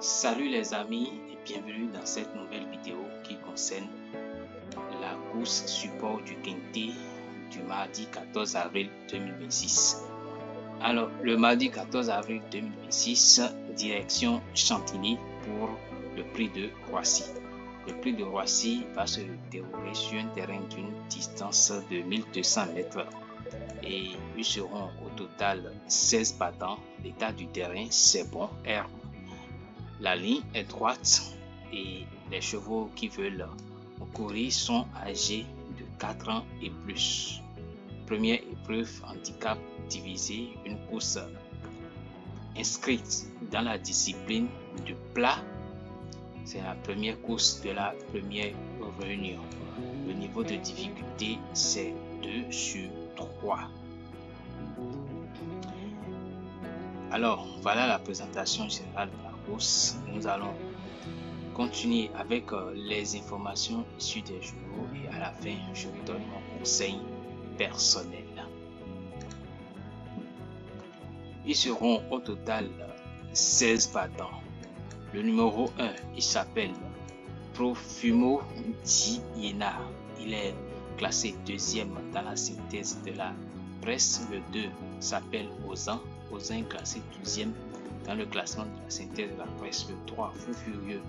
Salut les amis et bienvenue dans cette nouvelle vidéo qui concerne la course support du Quintet du mardi 14 avril 2026. Alors, le mardi 14 avril 2026, direction Chantilly pour le prix de Roissy. Le prix de Roissy va se dérouler sur un terrain d'une distance de 1200 mètres et ils seront au total 16 partants. L'état du terrain, c'est bon, herbe. La ligne est droite et les chevaux qui veulent courir sont âgés de 4 ans et plus. Première épreuve handicap divisé, une course inscrite dans la discipline du plat. C'est la première course de la première réunion. Le niveau de difficulté, c'est 2 sur 3. Alors, voilà la présentation générale de la course. Nous allons continuer avec les informations issues des journaux et à la fin, je vous donne mon conseil personnel. Ils seront au total 16 partants. Le numéro 1, il s'appelle Profumo di Iena. Il est classé deuxième dans la synthèse de la presse. Le 2 s'appelle Ozan. Ozan est classé 12e dans le classement de la synthèse de la presse. Le 3, Fou Furieux.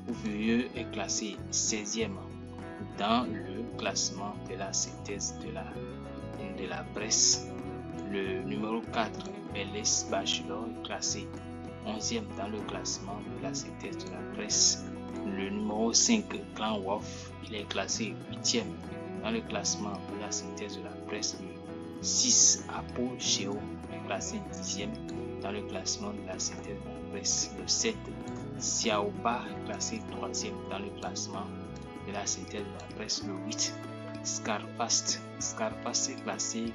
Fou Furieux est classé 16e dans le classement de la synthèse de la presse. Le numéro 4, Belles Bachelor, est classé 11e dans le classement de la synthèse de la presse. Le numéro 5, Grand Wolf, il est classé 8e dans le classement de la synthèse de la presse. Le 6, Apogeo, est classé 10e dans le classement de la synthèse de la presse. Le 7, Xiaoba, est classé 3e dans le classement de la synthèse de la presse. Le 8, Scarfast est classé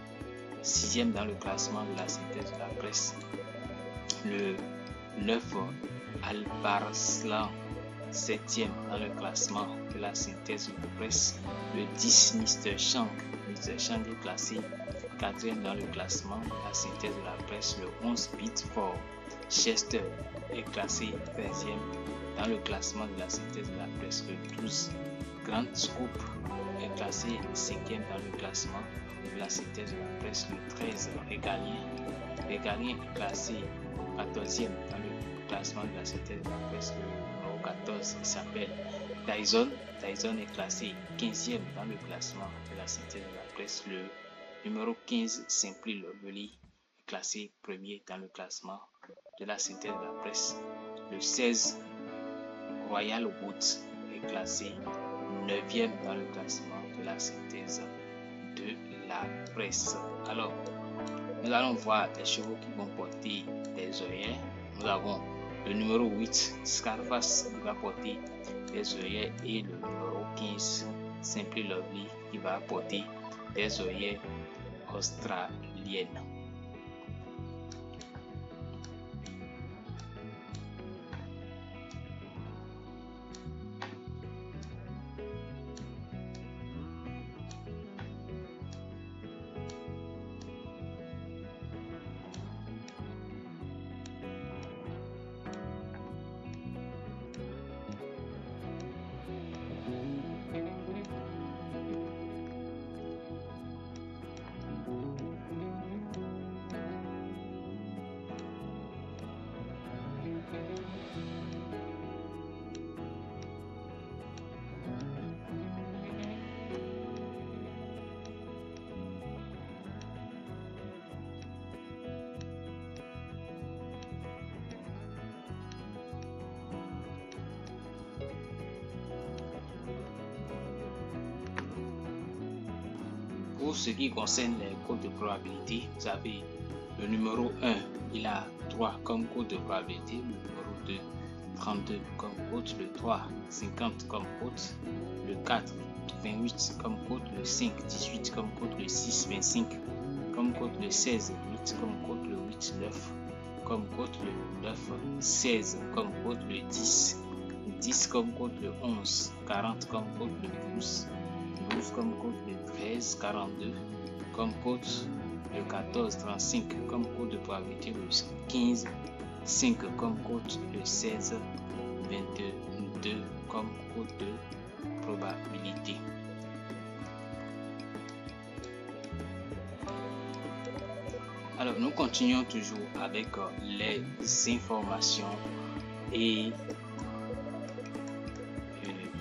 6e dans le classement de la synthèse de la presse. Le 9, Albarslan, 7e dans le classement de la synthèse de la presse. Le 10, Mr. Chang est classé 4e dans le classement de la synthèse de la presse. Le 11, Beatford Chester est classé 13e dans le classement de la synthèse de la presse. Le 12, Grand Scoop est classé 5e dans le classement de la synthèse de la presse. Le 13, Régalien est classé 14e dans le classement de la synthèse de la presse. Le numéro 14, il s'appelle Tyson est classé 15e dans le classement de la synthèse de la presse. Le numéro 15, Simply Lovely, est classé 1er dans le classement de la synthèse de la presse. Le 16, Royal Woods, est classé 9e dans le classement de la synthèse de la presse. Alors, nous allons voir les chevaux qui vont porter des œillets. Nous avons le numéro 8, Scarface, qui va porter des œillets, et le numéro 15, Simply Lovely, qui va porter des œillets australiennes. Pour ce qui concerne les codes de probabilité, vous avez le numéro 1, il a 3 comme code de probabilité, le numéro 2, 32 comme code, le 3, 50 comme code, le 4, 28 comme code, le 5, 18 comme code, le 6, 25 comme code, le 16, 8 comme code, le 8, 9 comme code, le 9, 16 comme code, le 10, 10 comme code, le 11, 40 comme code, le 12, 12 comme code, le 13, 42 comme code, le 14, 35 comme code de probabilité, le 15, 5 comme code, le 16, 22 comme cote de probabilité. Alors, nous continuons toujours avec les informations et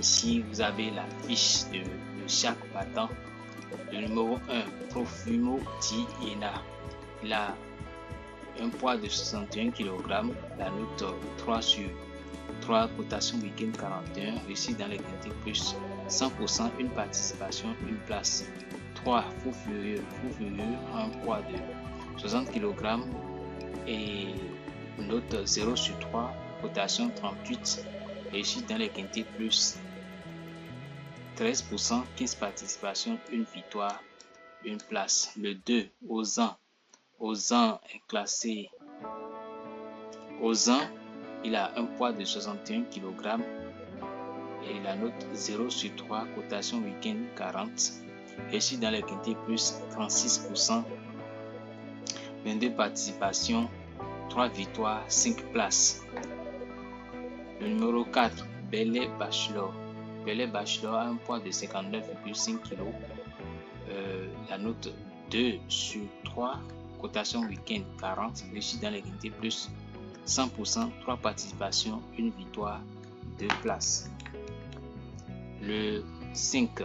ici vous avez la fiche de chaque battant. Le numéro 1, Profumo Di Iena, il a un poids de 61 kg, la note 3 sur 3, cotation week-end 41, réussi dans les quintés plus 100%, une participation, une place. 3, Fou Furieux, un poids de 60 kg et note 0 sur 3, cotation 38, réussi dans les quintés plus 13%, 15 participations, une victoire, une place. Le 2, Ozan est classé. Ozan, il a un poids de 61 kg et la note 0 sur 3, cotation week-end 40, réussi dans les quintés plus 36%, 22 participations, 3 victoires, 5 places. Le numéro 4, Belé Bachelor a un poids de 59,5 kg, la note 2 sur 3, cotation week-end 40, réussi dans les quintés plus 100%, 3 participations, 1 victoire, 2 places. Le 5,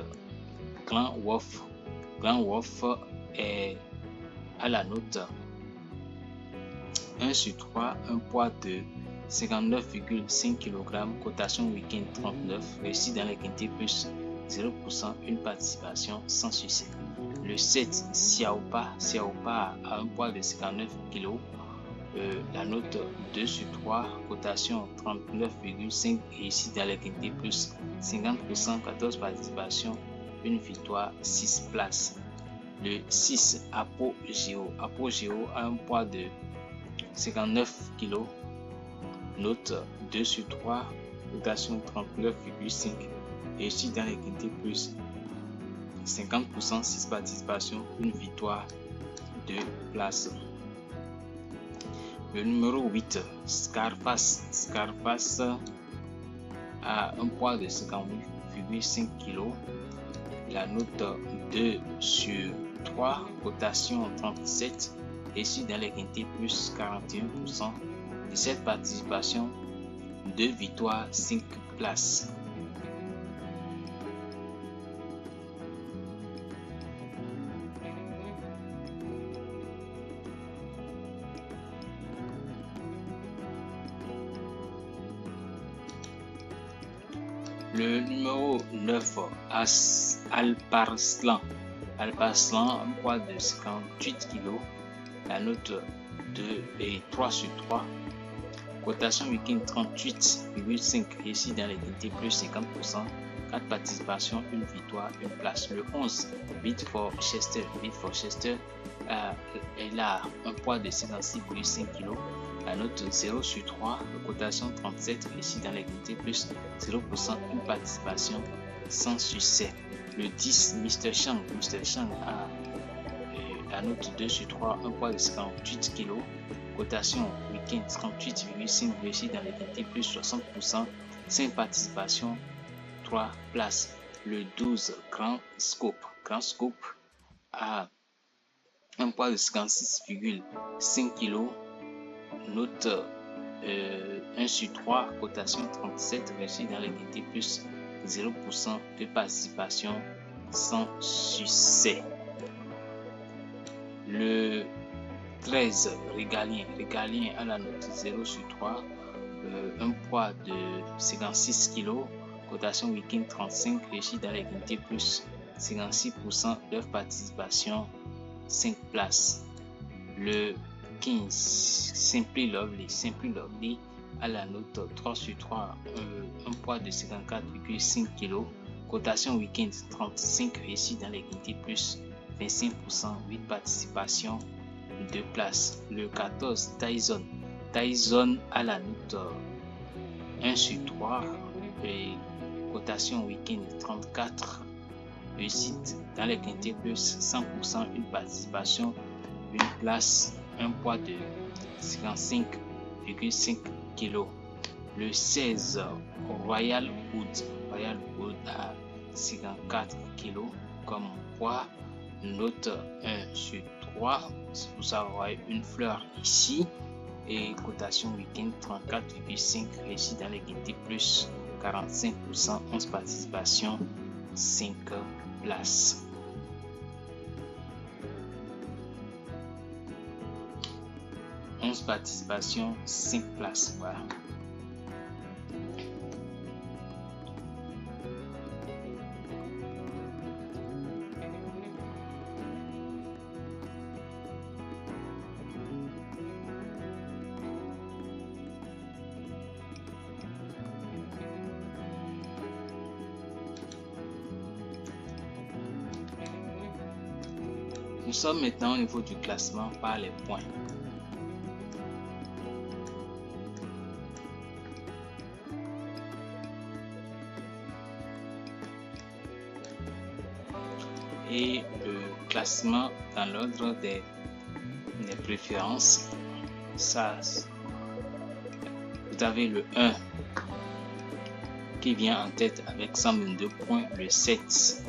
Grand Wolf est à la note 1 sur 3, un poids de 59,5 kg, cotation week-end 39, réussi dans les quintés plus 0%, une participation, sans succès. Le 7, Xiaopa a un poids de 59 kg, la note 2 sur 3, cotation 39,5, réussi dans les quintés plus 50%, 14 participations, une victoire, 6 places. Le 6, Apogeo a un poids de 59 kg, note 2 sur 3, cotation 39,5, réussi dans les quintés plus 50%, 6 participations, une victoire, 2 places. Le numéro 8, Scarface a un poids de 58,5 kg, la note 2 sur 3, cotation 37, réussi dans les quintés plus 41%, 17 participations, 2 victoires, 5 places. Le numéro 9, Alparslan, un poids de 58 kg, la note 2 et 3 sur 3, cotation week-end 38,5, réussi dans les quintés plus 50%, 4 participations, 1 victoire, 1 place. Le 11, Bidford Chester, elle a un poids de 56,5 kg, la note 0 sur 3, cotation 37, réussi dans les quintés plus 0%, une participation, sans succès. Le 10, Mr. Chang a la note 2 sur 3, un poids de 58 kg, cotation week-end 38,5, réussi dans les quintés plus 60%, 5 participations, 3 places. Le 12, Grand Scope a un poids de 56,5 kg, note 1 sur 3, cotation 37, réussi dans les quintés plus 0% de participation, sans succès. Le 13, Régalien à la note 0 sur 3, un poids de 56 kg, cotation week-end 35, réussi dans les quintés plus 56% de participation, 5 places. Le 15, Simply Lovely à la note 3 sur 3, un poids de 54,5 kg, cotation week-end 35, réussi dans les quintés plus 25%, 8 participations, 2 places. Le 14, Tyson à la note 1 sur 3, et cotation week-end 34, réussite dans les quintés plus 100%, une participation, une place, un poids de 55,5 kg. Le 16, Royal Wood. Royal Wood à 54 kg comme poids. Note 1 sur 3. Vous avez une fleur ici. Et cotation week-end 34,5. Réussi dans les guettés plus 45%. 11 participations, 5 places. Participation, 5 places. Voilà. Nous sommes maintenant au niveau du classement par les points. Et le classement dans l'ordre des préférences, ça, vous avez le 1 qui vient en tête avec 122 points, le 7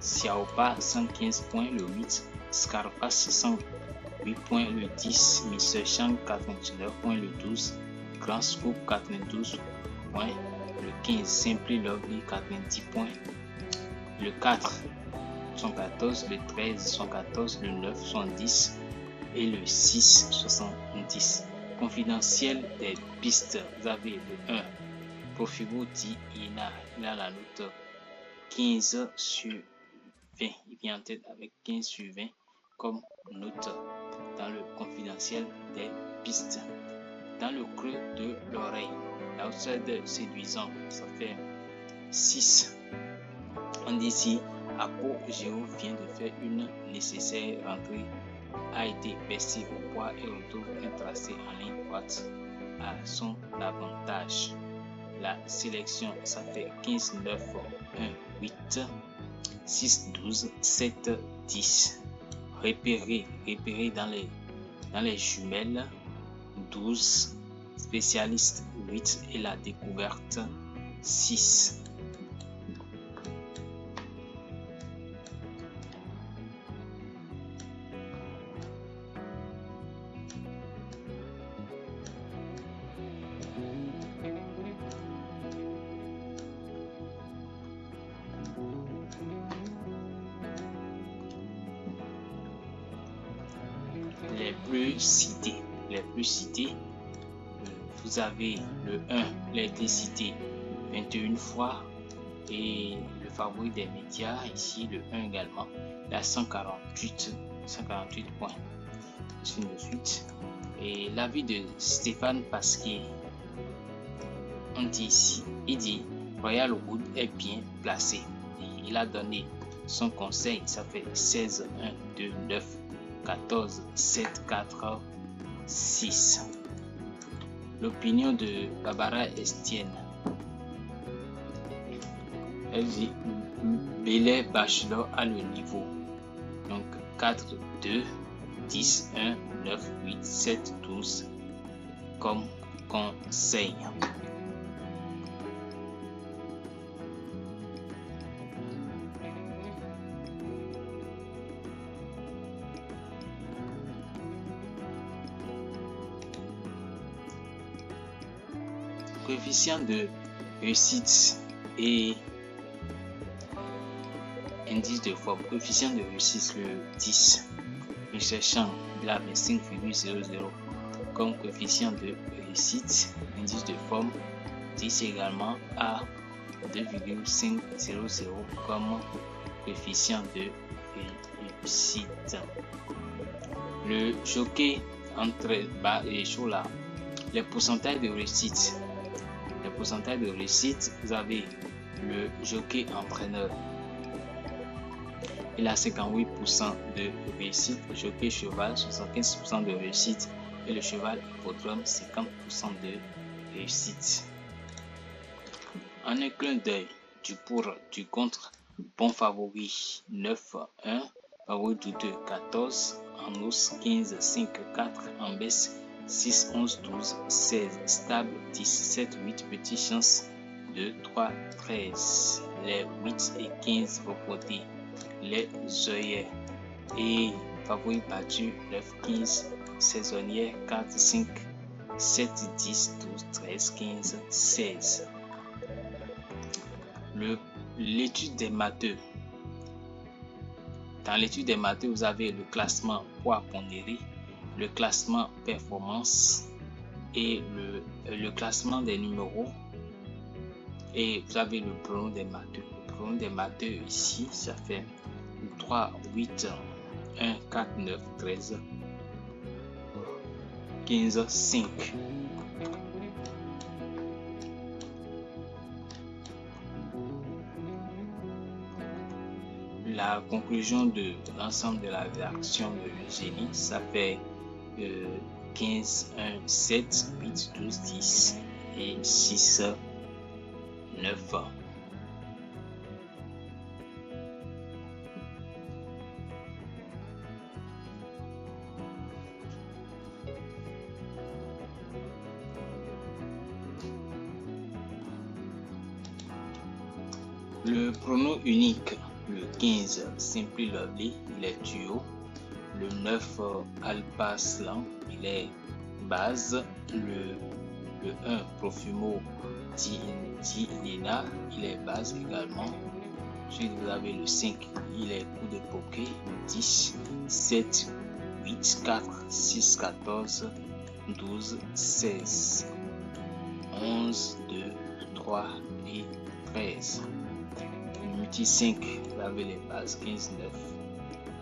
Xiaopa 115 points, le 8 Scarpas 108 points, le 10 Mr. Shang 89 points, le 12 Grand Scoop 92 points, le 15 Simply Lovely 90 points, le 4 114, le 13 114, le 9 70 et le 6 70. Confidentiel des pistes, vous avez le 1 Profigo dit il a la note 15 sur 20. Il vient en tête avec 15 sur 20 comme note dans le confidentiel des pistes. Dans le creux de l'oreille, l'outside séduisant, ça fait 6. On dit ici Apogeo vient de faire une nécessaire rentrée, a été baissé au poids et retrouve un tracé en ligne droite à son avantage. La sélection, ça fait 15, 9, 1, 8, 6, 12, 7, 10. Repéré dans les jumelles, 12. Spécialiste, 8. Et la découverte, 6. Les plus cités, vous avez le 1, il a été cité 21 fois, et le favori des médias ici, le 1 également, il a 148 points. Une de suite. Et l'avis de Stéphane Pasquier, on dit ici, il dit Royal Wood est bien placé. Et il a donné son conseil, ça fait 16, 1, 2, 9, 14, 7, 4, 6. L'opinion de Barbara Estienne. Elle dit Belay Bachelor a le niveau. Donc 4, 2, 10, 1, 9, 8, 7, 12 comme conseil. Coefficient de réussite et indice de forme. Coefficient de réussite le 10. Michel Chang, il a 25,00 comme coefficient de réussite. Indice de forme 10 également à 2,500 comme coefficient de réussite. Le jockey entre bas et chaud là. Les pourcentages de réussite. Les pourcentages de réussite, vous avez le jockey entraîneur. Il a 58% de réussite, le jockey cheval 75% de réussite et le cheval hippodrome 50% de réussite. En un clin d'œil, du pour, du contre, bon favori 9, 1, favori douteux 14, en hausse 15, 5, 4, en baisse 6, 11, 12, 16. Stable, 10, 7, 8. Petite chance, 2, 3, 13. Les 8 et 15 reportés. Les œillets. Et favori battu, 9, 15. Saisonnière, 4, 5, 7, 10, 12, 13, 15, 16. L'étude des matheux. Dans l'étude des matheux, vous avez le classement poids pondéré, le classement performance et le classement des numéros. Et vous avez le pronom des matheux. Le pronom des matheux ici, ça fait 3, 8, 1, 4, 9, 13, 15, 5. La conclusion de l'ensemble de la réaction de génie, ça fait 15, 1, 7, 8, 12, 10 et 6, 9. Le pronom unique, le 15, Simply Lovely, il est duo. Le 9, Alpa Slang, il est base. Le 1, Profumo Di Lena, il est base également. Ensuite, vous avez le 5, il est coup de poker. 10, 7, 8, 4, 6, 14, 12, 16, 11, 2, 3 et 13. Le multi 5, vous avez les bases 15, 9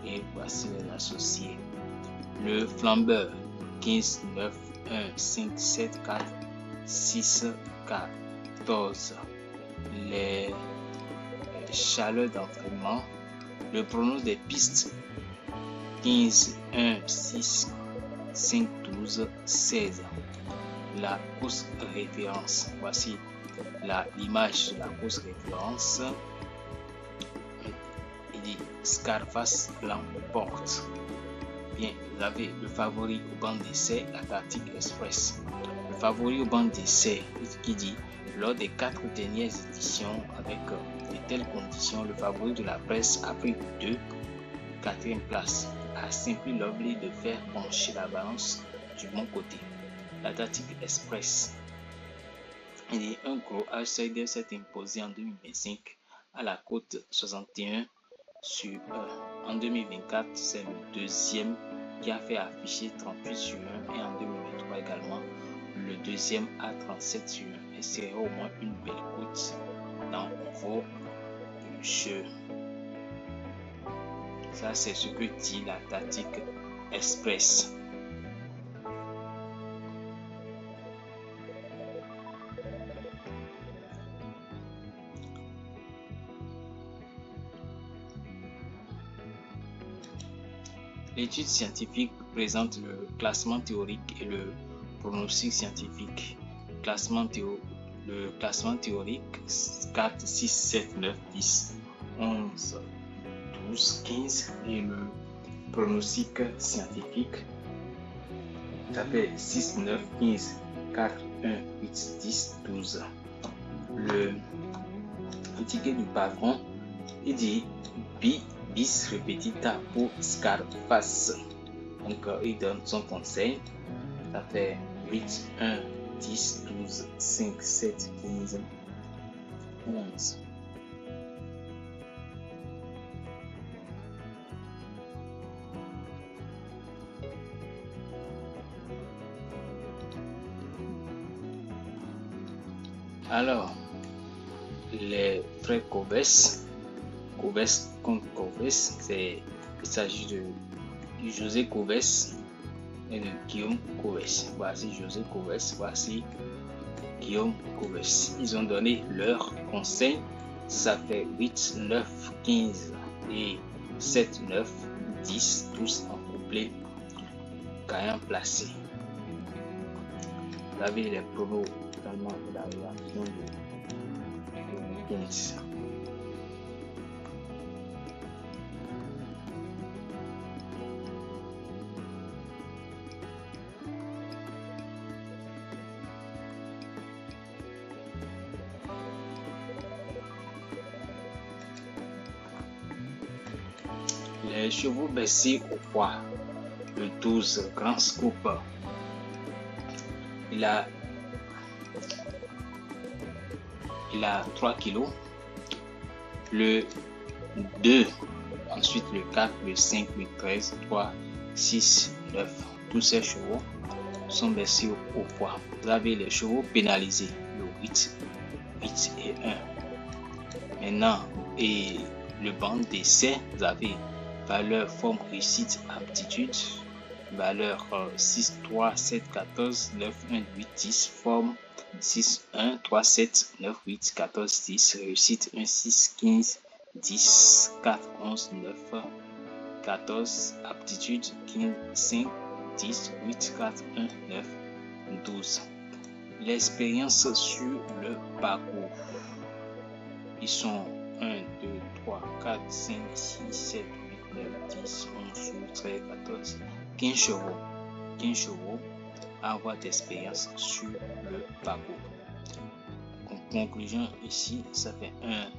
et voici les associés. Le flambeur 15, 9, 1, 5, 7, 4, 6, 14. Les chaleurs d'entraînement. Le pronom des pistes 15, 1, 6, 5, 12, 16. La course référence. Voici l'image de la course référence. Il dit Scarface l'emporte. Bien, vous avez le favori au banc d'essai, l'Atlantic Express. Le favori au banc d'essai qui dit lors des 4 dernières éditions avec de telles conditions, le favori de la presse a pris 2 4e place, a Simply Lovely de faire pencher la balance du bon côté. L'Atlantic Express, il est un gros outsider, s'est imposé en 2025 à la cote 61 sur 1. En 2024, c'est le deuxième qui a fait afficher 38 sur 1 et en 2023 également le deuxième à 37 sur 1 et c'est au moins une belle cote dans vos jeux. Ça c'est ce que dit l'Atlantic Express. L'étude scientifique présente le classement théorique et le pronostic scientifique. Le classement théorique 4, 6, 7, 9, 10, 11, 12, 15 et le pronostic scientifique. Ça fait 6, 9, 15, 4, 1, 8, 10, 12. Le ticket du patron, il dit bis repetita pour Scarface. Donc il donne son conseil. Ça fait 8, 1, 10, 12, 5, 7, 15, 11. Alors, les frères Coves contre Coves, il s'agit de José Coves et de Guillaume Coves. Voici José Coves, voici Guillaume Coves. Ils ont donné leur conseil. Ça fait 8, 9, 15 et 7, 9, 10, tous en couplet gagnant placé. Vous avez les promos également de la réaction de 15. Les chevaux baissés au poids. Le 12 Grand Scoop. Il a 3 kg. Le 2, ensuite le 4, le 5, le 13, 3, 6, 9. Tous ces chevaux sont baissés au poids. Vous avez les chevaux pénalisés, le 8 et 1. Maintenant, et le banc d'essai, vous avez valeur, forme, réussite, aptitude, valeur 6, 3, 7, 14, 9, 1, 8, 10, forme 6, 1, 3, 7, 9, 8, 14, 10, réussite 1, 6, 15, 10, 4, 11, 9, 14, aptitude 15, 5, 10, 8, 4, 1, 9, 12. L'expérience sur le parcours. Ils sont 1, 2, 3, 4, 5, 6, 7, 8, 9, 10, 11, 12, 13, 14, 15 chevaux. 15 chevaux à avoir d'expérience sur le parcours. En conclusion, ici, ça fait 1,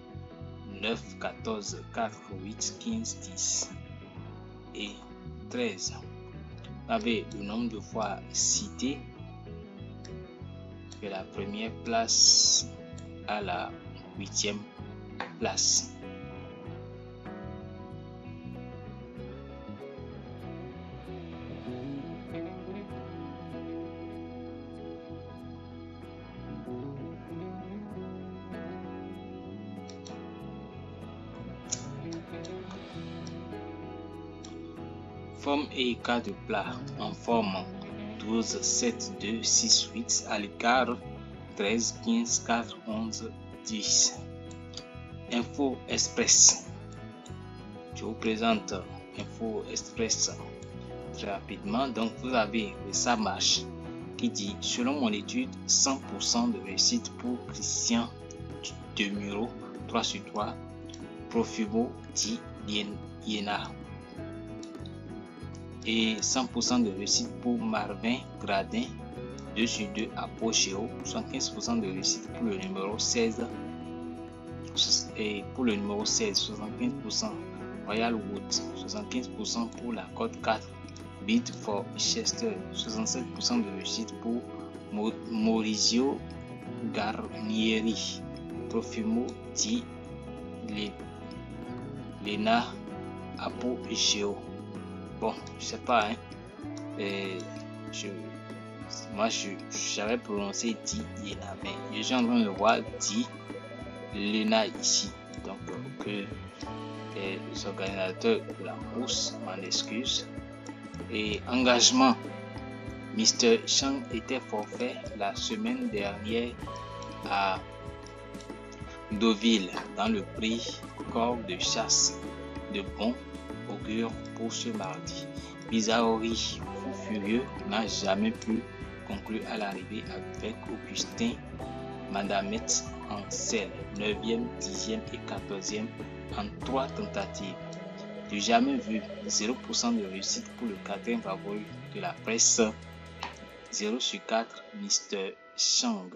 9, 14, 4, 8, 15, 10 et 13. Vous avez le nombre de fois cité de la première place à la 8e place. Forme et écart de plat en forme 12, 7, 2, 6, 8, à l'écart 13, 15, 4, 11, 10. Info Express. Je vous présente Info Express très rapidement. Donc vous avez le Ça marche qui dit: selon mon étude, 100% de réussite pour Christian Demuro, 3 sur 3, Profumo dit Liena. Et 100% de réussite pour Marvin Gradin, 2 sur 2, Apogeo. 75% de réussite pour le numéro 16. Et pour le numéro 16, 75% Royal Wood, 75% pour la cote 4, Beat for Chester, 67% de réussite pour Maurizio Garnieri, Profumo di Lena, Apogeo. Bon, je sais pas, hein. Moi, j'avais prononcé dit Lena, mais je suis en train de voir dit Lena ici. Donc, que les organisateurs de la course m'en excusent. Et engagement. Mr. Chang était forfait la semaine dernière à Deauville dans le prix corps de chasse de bon augure pour ce mardi. Bizarrerie, fou furieux n'a jamais pu conclure à l'arrivée avec Augustin Madamette en selle, 9e, 10e et 14e en 3 tentatives. Du jamais vu, 0% de réussite pour le 4e favori de la presse, 0 sur 4, Mr. Chang.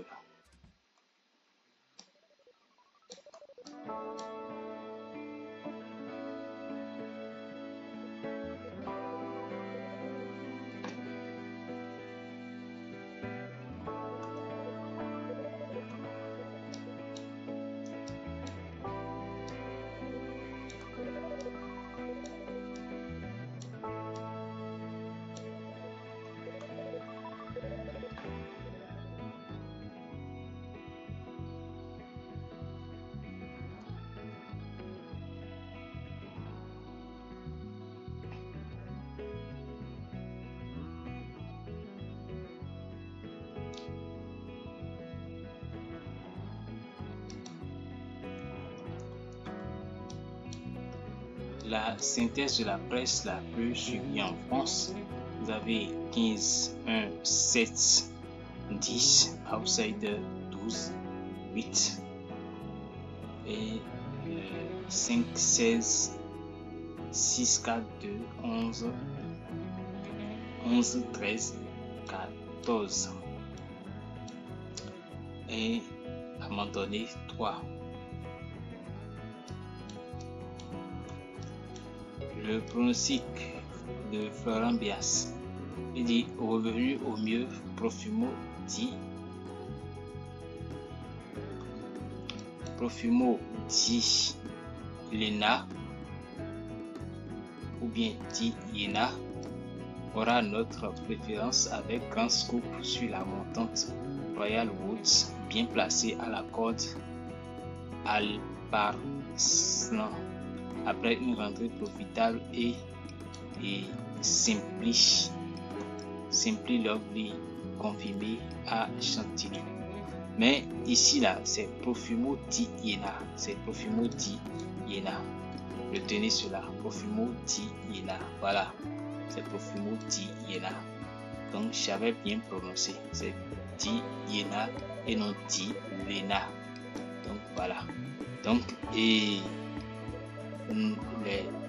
La synthèse de la presse la plus suivie en France. Vous avez 15, 1, 7, 10, Outsider 12, 8 et 5, 16, 6, 4, 2, 11, 11, 13, 14 et à un moment donné 3. Le pronostic de Florent Bias. Il dit revenu au mieux, Profumo dit Lena ou bien dit Yena aura notre préférence avec grand scoop sur la montante Royal Woods bien placée à la corde Alparslan après une rentrée profitable et Simply Lovely confirmé à Chantilly. Mais ici là, c'est Profumo di Yena. C'est Profumo di Yena. Retenez cela. Profumo di Yena. Voilà. C'est Profumo di Yena. Donc j'avais bien prononcé. C'est di Yena et non di Lena. Donc voilà. Donc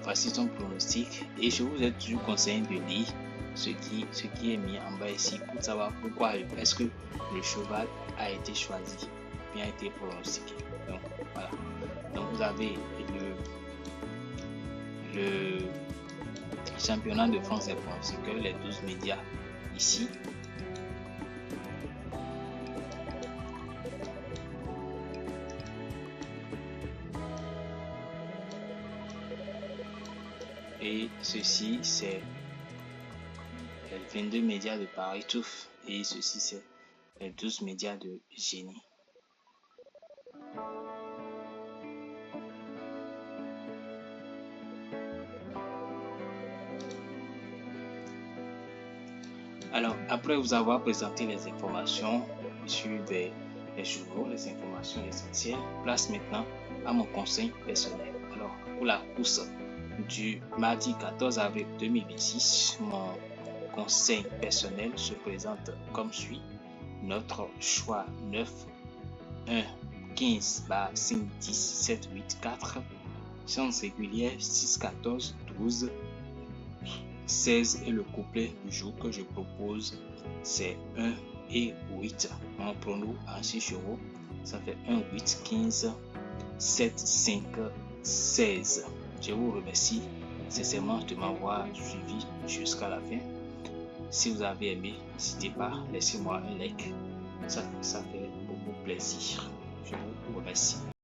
voici son pronostic. Et je vous ai toujours conseillé de lire ce qui est mis en bas ici pour savoir pourquoi est-ce que le cheval a été choisi, bien été pronostiqué. Donc voilà. Donc vous avez le championnat de France des pronostiqueurs, les 12 médias ici. Et ceci c'est les 22 médias de Paris Touf et ceci c'est les 12 médias de Génie. Alors, après vous avoir présenté les informations sur les journaux, les informations essentielles, place maintenant à mon conseil personnel. Alors, pour la course du mardi 14 avril 2026, mon conseil personnel se présente comme suit. Notre choix 9, 1, 15, 5, 10, 7, 8, 4, chance régulière 6, 14, 12, 16 et le couplet du jour que je propose c'est 1 et 8. Mon prono en 6 chevaux, ça fait 1, 8, 15, 7, 5, 16. Je vous remercie sincèrement de m'avoir suivi jusqu'à la fin. Si vous avez aimé, n'hésitez pas, laissez-moi un like. Ça fait beaucoup plaisir. Je vous remercie.